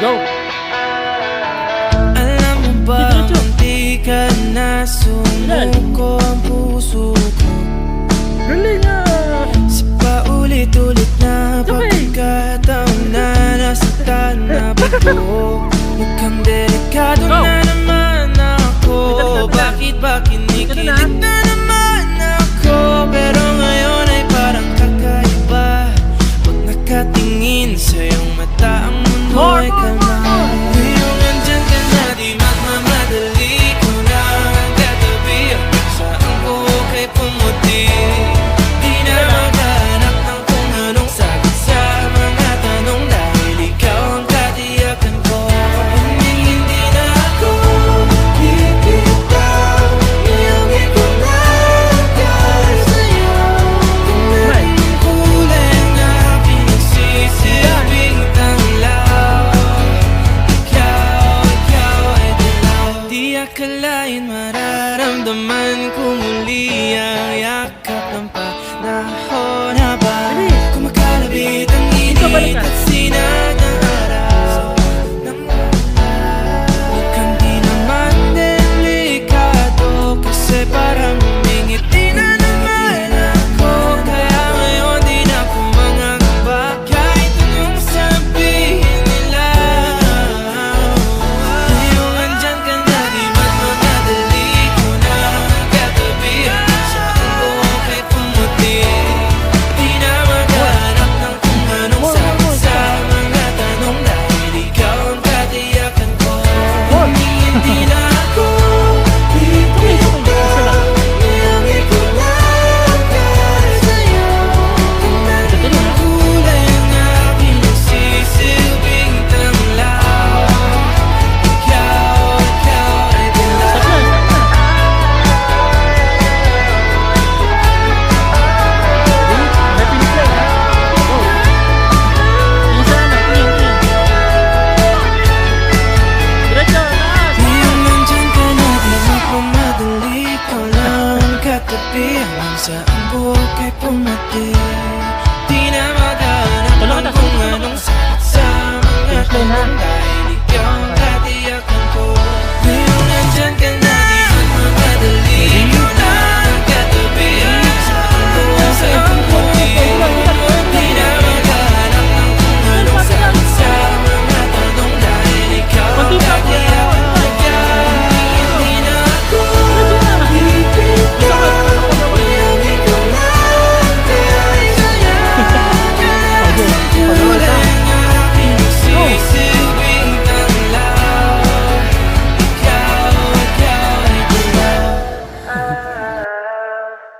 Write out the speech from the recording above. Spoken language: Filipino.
Go! Alam mo ba, hindi ka na sumuko ang puso ko. Galing ah! Sa paulit-ulit na pagkataon na nasaktan na bago. Mukhang delikado na naman ako. Bakit ba kinikilig na naman ako? Pero ngayon ay parang kakaiba. Pag nakatingin sa iyong mata, ang mundo ay kalma. Ngayong andyan ka na, di magmamadali ko na ang katabi. Ang saan ko kay pumuti. Di na maghanap ng kung anong sagot sa mga tanong, dahil ikaw ang katiyakan ko. Hindi na ako bibitaw. Ngayong ikaw na dahil sa'yo. Kung anong kulay ang aking nagsisilbing tanglaw. Ikaw ay dilaw. Di akalain mararamdaman ko muli ang yakap ng panahon habang kumakalabit ang init at